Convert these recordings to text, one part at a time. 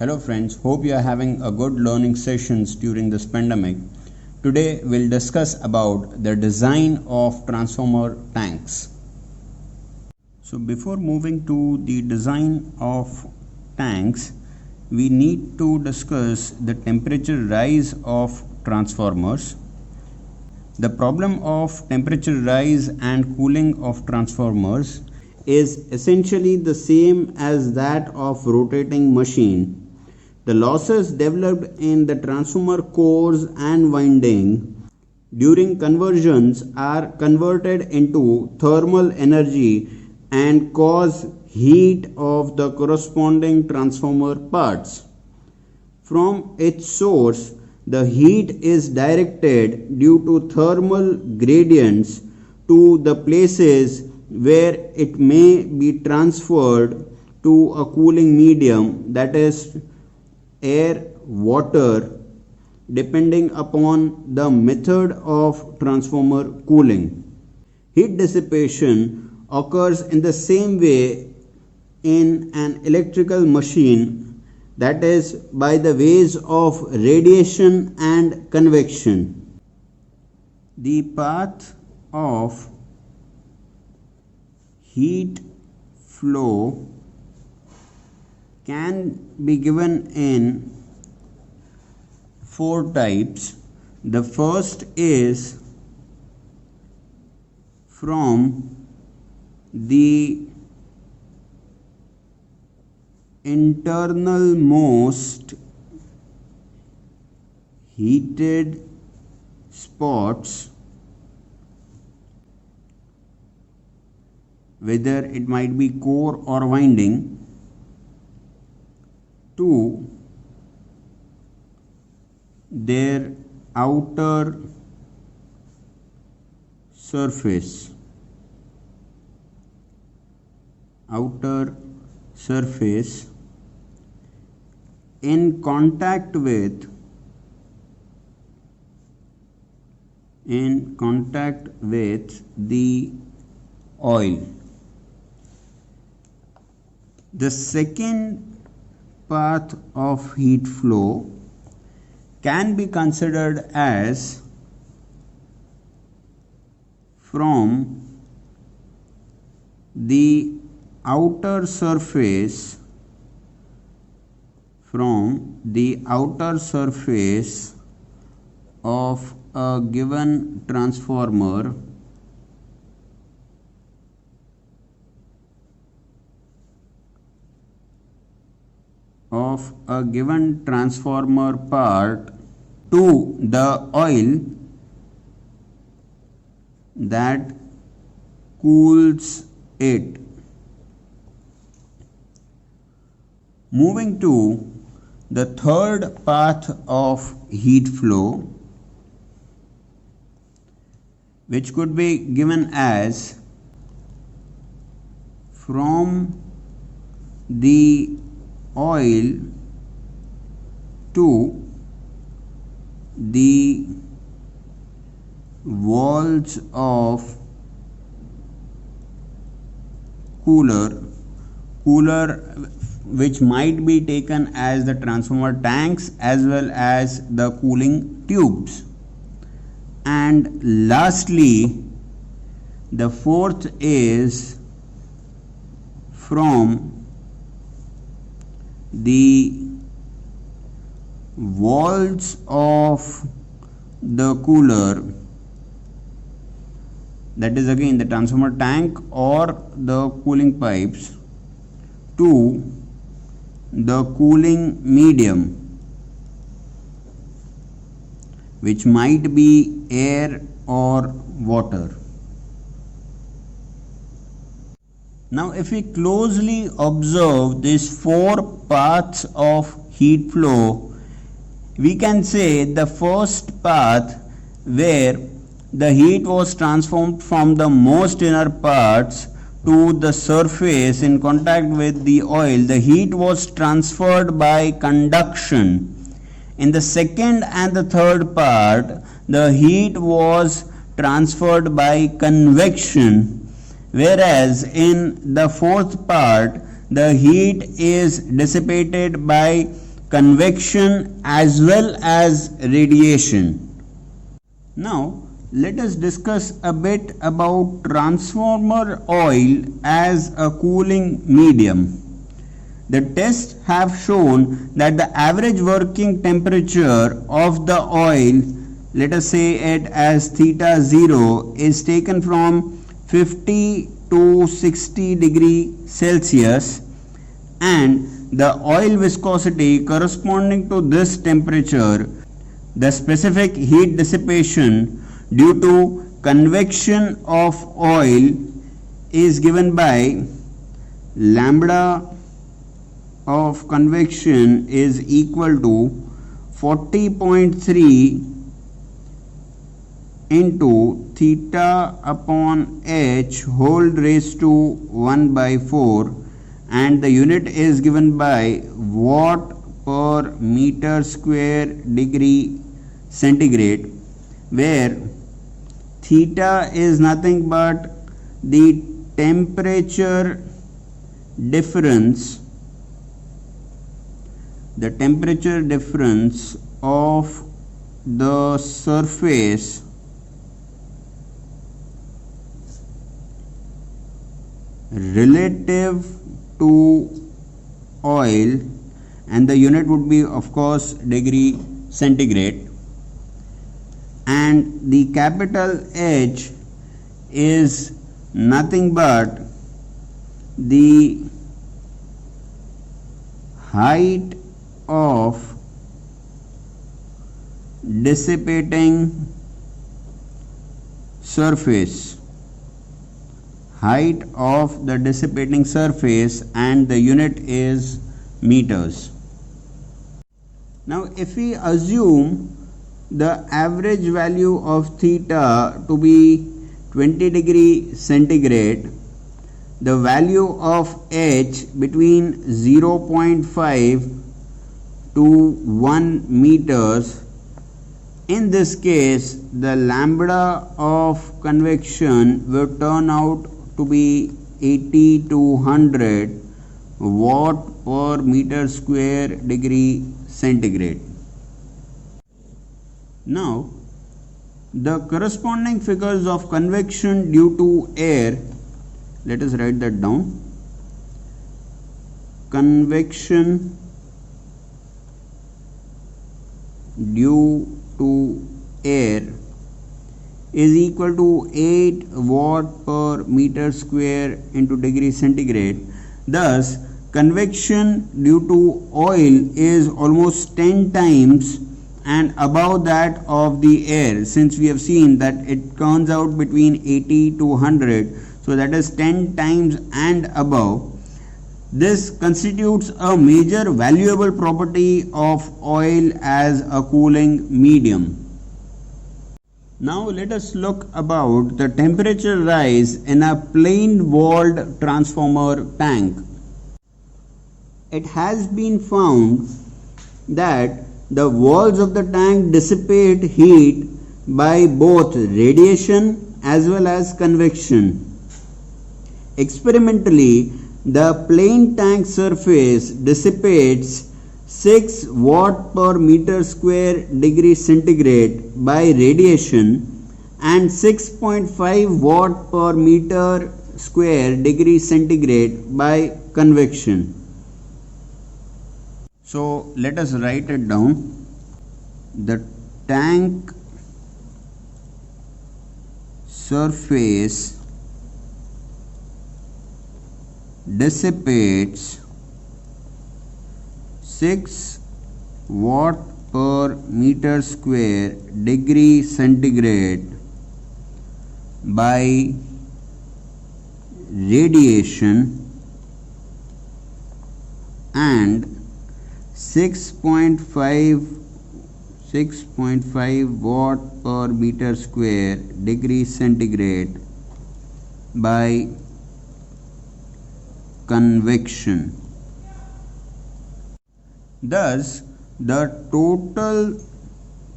Hello friends, hope you are having a good learning sessions during this pandemic. Today we'll discuss about the design of transformer tanks. So before moving to the design of tanks, we need to discuss the temperature rise of transformers. The problem of temperature rise and cooling of transformers is essentially the same as that of rotating machine. The losses developed in the transformer cores and winding during conversions are converted into thermal energy and cause heat of the corresponding transformer parts. From its source, the heat is directed due to thermal gradients to the places where it may be transferred to a cooling medium, that is air, water, depending upon the method of transformer cooling. Heat dissipation occurs in the same way in an electrical machine, that is by the ways of radiation and convection. The path of heat flow can be given in four types. The first is from the internal most heated spots, whether it might be core or winding, to their outer surface in contact with the oil. The second path of heat flow can be considered as from the outer surface of a given transformer part to the oil that cools it. Moving to the third path of heat flow, which could be given as from the oil to the walls of cooler, which might be taken as the transformer tanks as well as the cooling tubes. And lastly, the fourth is from the walls of the cooler, that is again the transformer tank or the cooling pipes, to the cooling medium, which might be air or water. Now if we closely observe these four paths of heat flow, we can say the first path, where the heat was transformed from the most inner parts to the surface in contact with the oil, the heat was transferred by conduction. In the second and the third part, the heat was transferred by convection. Whereas in the fourth part, the heat is dissipated by convection as well as radiation. Now, let us discuss a bit about transformer oil as a cooling medium. The tests have shown that the average working temperature of the oil, let us say it as theta 0, is taken from 50 to 60 degree Celsius, and the oil viscosity corresponding to this temperature, the specific heat dissipation due to convection of oil, is given by lambda of convection is equal to 40.3 into theta upon h whole raised to 1 by 4, and the unit is given by watt per meter square degree centigrade, where theta is nothing but the temperature difference of the surface relative to oil, and the unit would be of course degree centigrade, and the capital H is nothing but the height of dissipating surface, height of the dissipating surface, and the unit is meters. Now, if we assume the average value of theta to be 20 degree centigrade, the value of H between 0.5 to 1 meters. In this case, the lambda of convection will turn out to be 80 to 100 watt per meter square degree centigrade. Now, the corresponding figures of convection due to air, let us write that down. Convection due to air is equal to 8 watt per meter square into degree centigrade. Thus, convection due to oil is almost 10 times and above that of the air, since we have seen that it turns out between 80 to 100, so that is 10 times and above. This constitutes a major valuable property of oil as a cooling medium. Now let us look about the temperature rise in a plain walled transformer tank. It has been found that the walls of the tank dissipate heat by both radiation as well as convection. Experimentally, the plain tank surface dissipates 6 watt per meter square degree centigrade by radiation and 6.5 watt per meter square degree centigrade by convection. So let us write it down. The tank surface dissipates 6 watt per meter square degree centigrade by radiation and 6.5 watt per meter square degree centigrade by convection. Thus, the total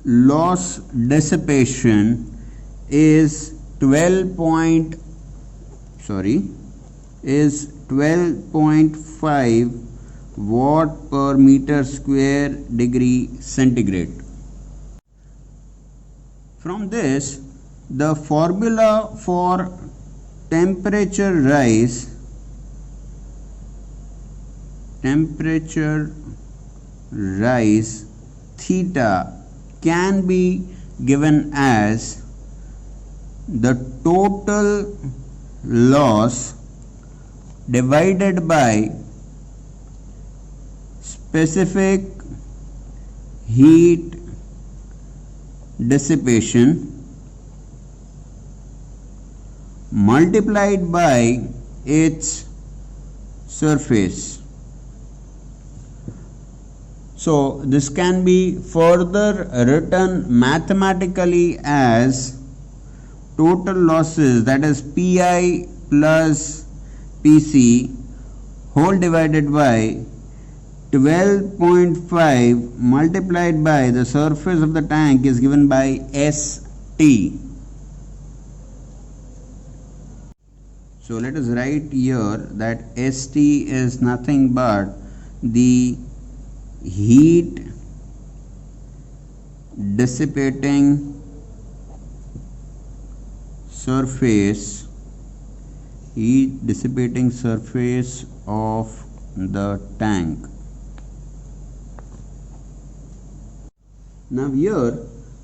loss dissipation is 12.5 watt per meter square degree centigrade. From this, the formula for temperature rise theta can be given as the total loss divided by specific heat dissipation multiplied by its surface. So this can be further written mathematically as total losses, that is Pi plus Pc whole divided by 12.5 multiplied by the surface of the tank is given by St. So let us write here that St is nothing but the heat dissipating surface of the tank. Now here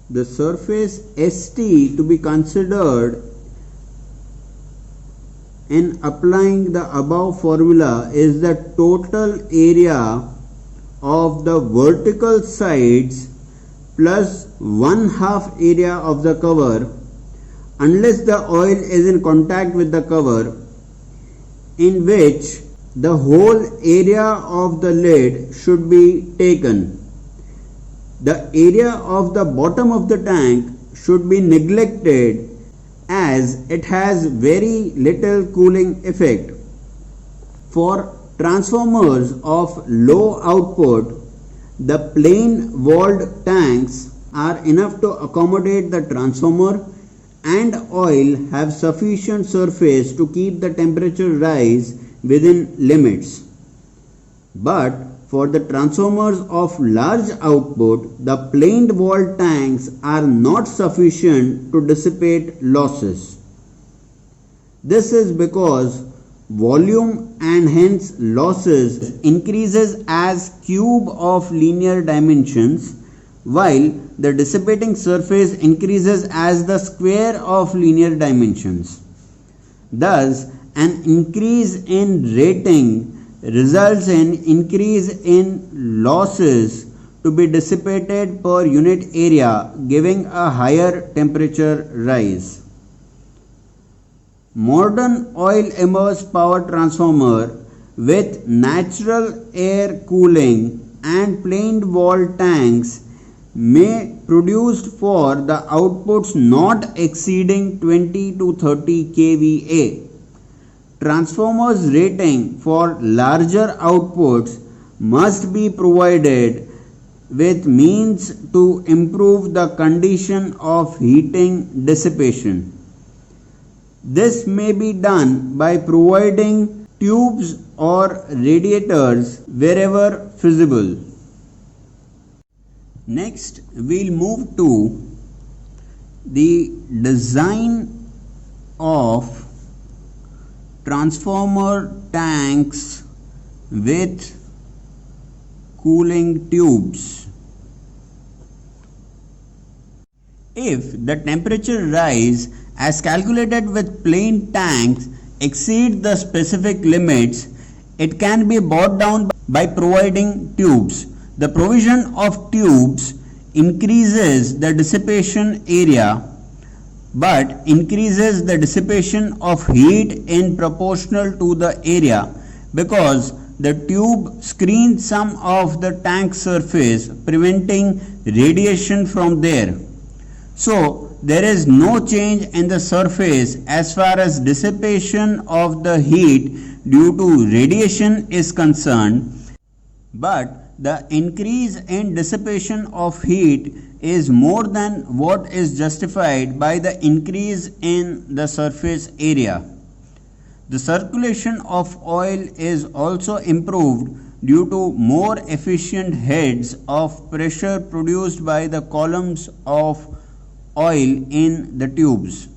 the surface St to be considered in applying the above formula is the total area of the vertical sides plus 1/2 area of the cover, unless the oil is in contact with the cover, in which the whole area of the lid should be taken. The area of the bottom of the tank should be neglected as it has very little cooling effect. For transformers of low output, the plain walled tanks are enough to accommodate the transformer, and oil have sufficient surface to keep the temperature rise within limits. But for the transformers of large output, the planed walled tanks are not sufficient to dissipate losses. This is because volume and hence losses increases as cube of linear dimensions, while the dissipating surface increases as the square of linear dimensions. Thus, an increase in rating results in increase in losses to be dissipated per unit area, giving a higher temperature rise. Modern oil immersed power transformer with natural air cooling and planed wall tanks may produced for the outputs not exceeding 20 to 30 kVA. Transformers rating for larger outputs must be provided with means to improve the condition of heating dissipation. This may be done by providing tubes or radiators wherever feasible. Next, we'll move to the design of transformer tanks with cooling tubes. If the temperature rise as calculated with plain tanks exceed the specific limits, it can be brought down by providing tubes. The provision of tubes increases the dissipation area but increases the dissipation of heat in proportional to the area, because the tube screens some of the tank surface, preventing radiation from there. So there is no change in the surface as far as dissipation of the heat due to radiation is concerned, but the increase in dissipation of heat is more than what is justified by the increase in the surface area. The circulation of oil is also improved due to more efficient heads of pressure produced by the columns of oil in the tubes.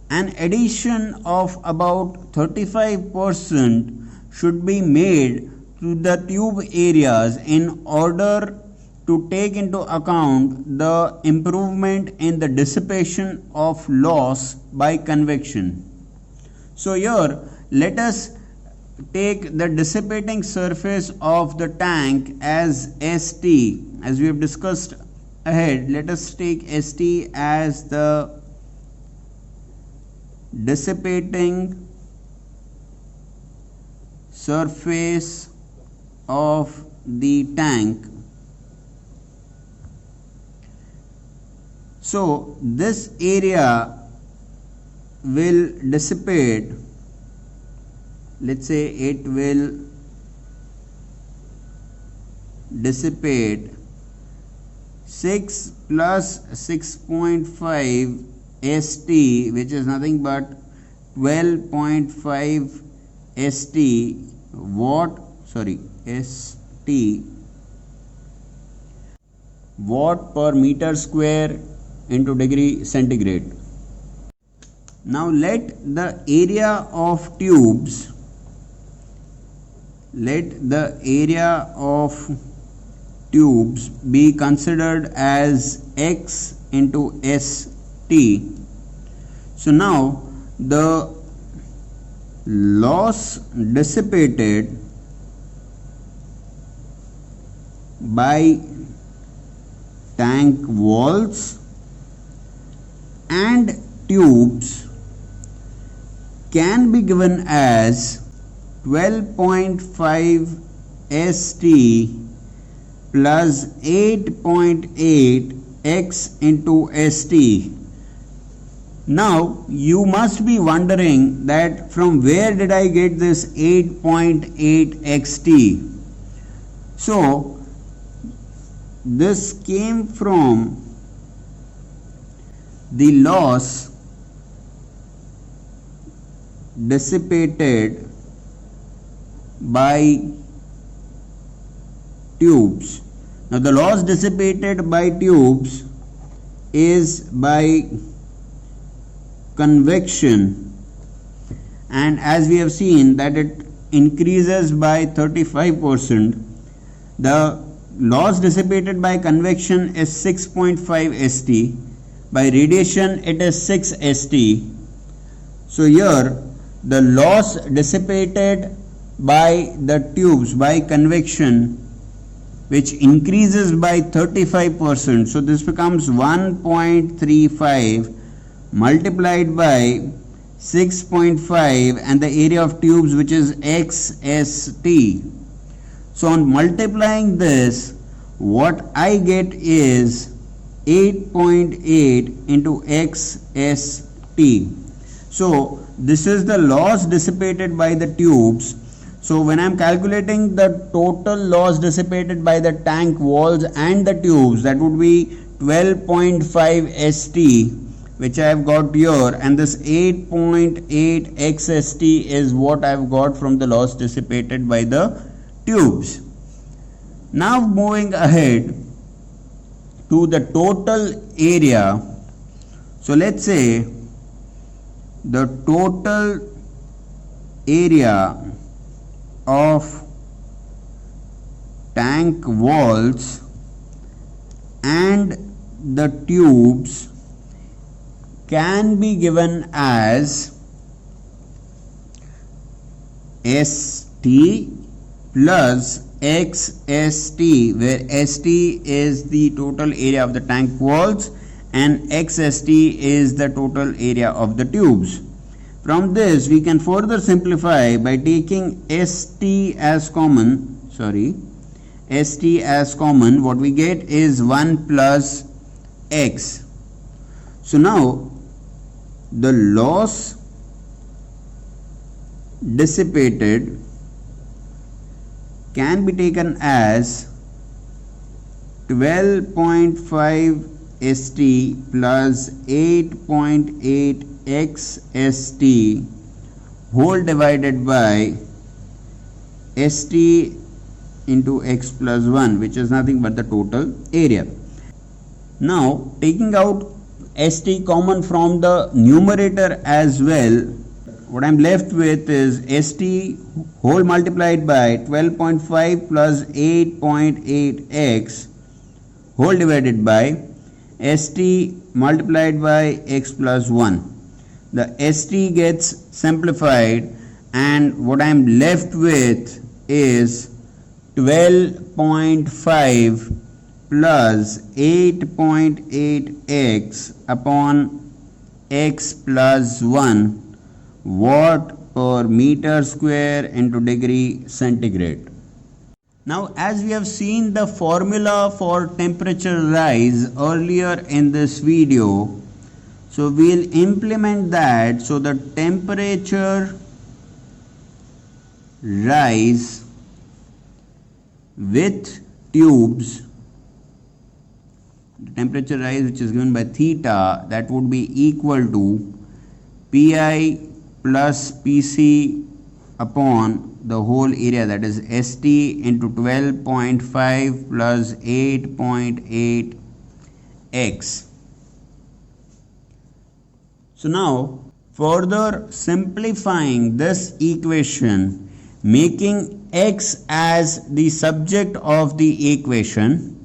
An addition of about 35% should be made to the tube areas in order to take into account the improvement in the dissipation of loss by convection. So here let us take the dissipating surface of the tank as ST. As we have discussed ahead, let us take ST as the dissipating surface of the tank. So this area will dissipate, let's say it will dissipate 6 plus 6.5 ST, which is nothing but 12.5 ST watt per meter square into degree centigrade. Now let the area of tubes be considered as X into ST. So now the loss dissipated by tank walls and tubes can be given as 12.5 ST plus 8.8 X into ST. Now you must be wondering that from where did I get this 8.8 XT? So this came from the loss dissipated by tubes. Now the loss dissipated by tubes is by convection, and as we have seen that it increases by 35%. The loss dissipated by convection is 6.5 ST. By radiation it is 6 ST. So here the loss dissipated by the tubes by convection, which increases by 35%. So this becomes 1.35 multiplied by 6.5 and the area of tubes, which is XST. So on multiplying this, what I get is 8.8 into XST. So this is the loss dissipated by the tubes. So when I am calculating the total loss dissipated by the tank walls and the tubes, that would be 12.5 ST, which I have got here, and this 8.8 XST is what I have got from the loss dissipated by the tubes. Now moving ahead to the total area. So let's say the total area of tank walls and the tubes can be given as ST plus XST, where ST is the total area of the tank walls and XST is the total area of the tubes. From this we can further simplify by taking ST as common. What we get is 1 plus X. So now the loss dissipated can be taken as 12.5 ST plus 8.8 XST whole divided by st into x plus 1, which is nothing but the total area. Now taking out st common from the numerator as well, what I am left with is st whole multiplied by 12.5 plus 8.8x whole divided by st multiplied by x plus 1. The st gets simplified and what I am left with is 12.5 plus 8.8x upon x plus 1 watt per meter square into degree centigrade. Now, as we have seen the formula for temperature rise earlier in this video, so we will implement that. So the temperature rise with tubes, the temperature rise which is given by theta, that would be equal to pi plus pc upon the whole area, that is st into 12.5 plus 8.8x. So now further simplifying this equation, making x as the subject of the equation,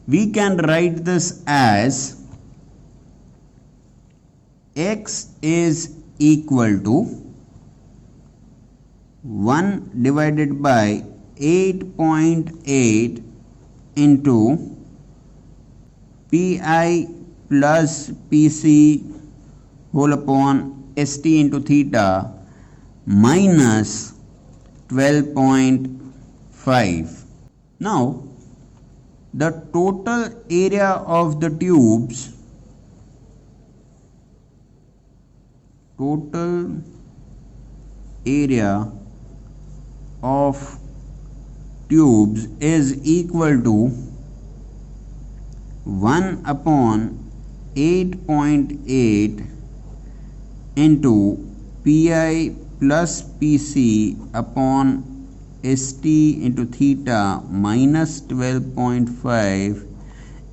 we can write this as x is equal to 1 divided by 8.8 into pi plus pc whole upon st into theta minus 12.5. Now the total area of the tubes, total area of tubes is equal to 1 upon 8.8 into pi plus pc upon st into theta minus 12.5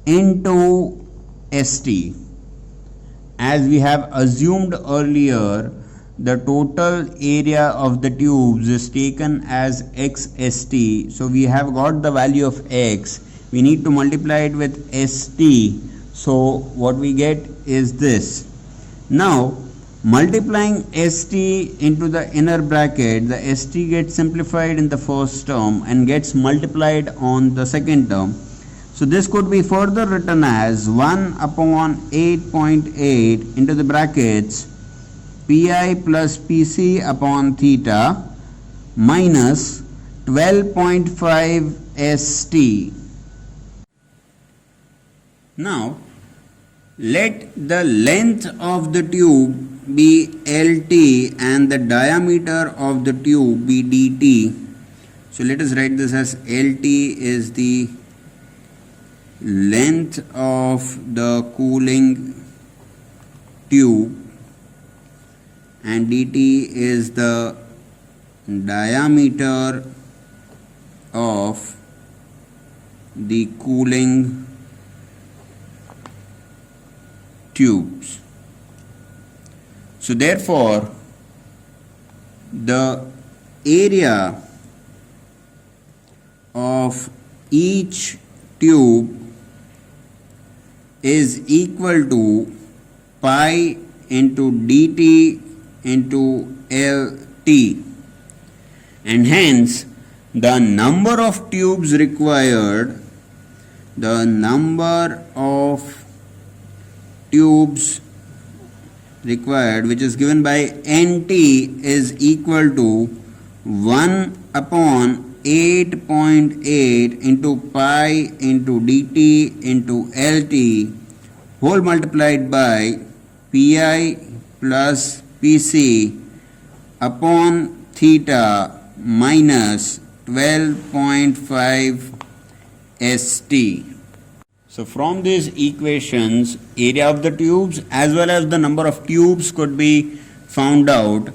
into st. As we have assumed earlier, the total area of the tubes is taken as xst. So we have got the value of x. We need to multiply it with st. So what we get is this. Now multiplying st into the inner bracket, the st gets simplified in the first term and gets multiplied on the second term. So this could be further written as 1 upon 8.8 into the brackets pi plus pc upon theta minus 12.5 st. Now let the length of the tube be lt and the diameter of the tube be dt. So let us write this as lt is the length of the cooling tube and dt is the diameter of the cooling tubes. So therefore the area of each tube is equal to pi into dt into lt, and hence the number of tubes required, the number of tubes required, which is given by nt, is equal to 1 upon 8.8 into pi into dt into lt whole multiplied by pi plus pc upon theta minus 12.5 st. So from these equations, area of the tubes as well as the number of tubes could be found out.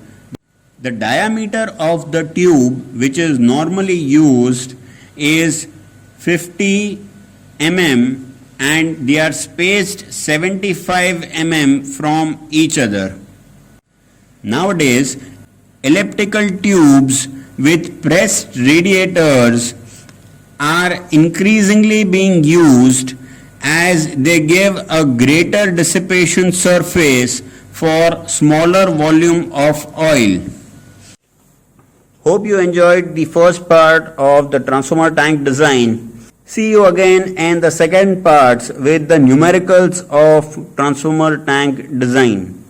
The diameter of the tube which is normally used is 50 mm and they are spaced 75 mm from each other. Nowadays, elliptical tubes with pressed radiators are increasingly being used as they give a greater dissipation surface for smaller volume of oil. Hope you enjoyed the first part of the transformer tank design. See you again in the second parts with the numericals of transformer tank design.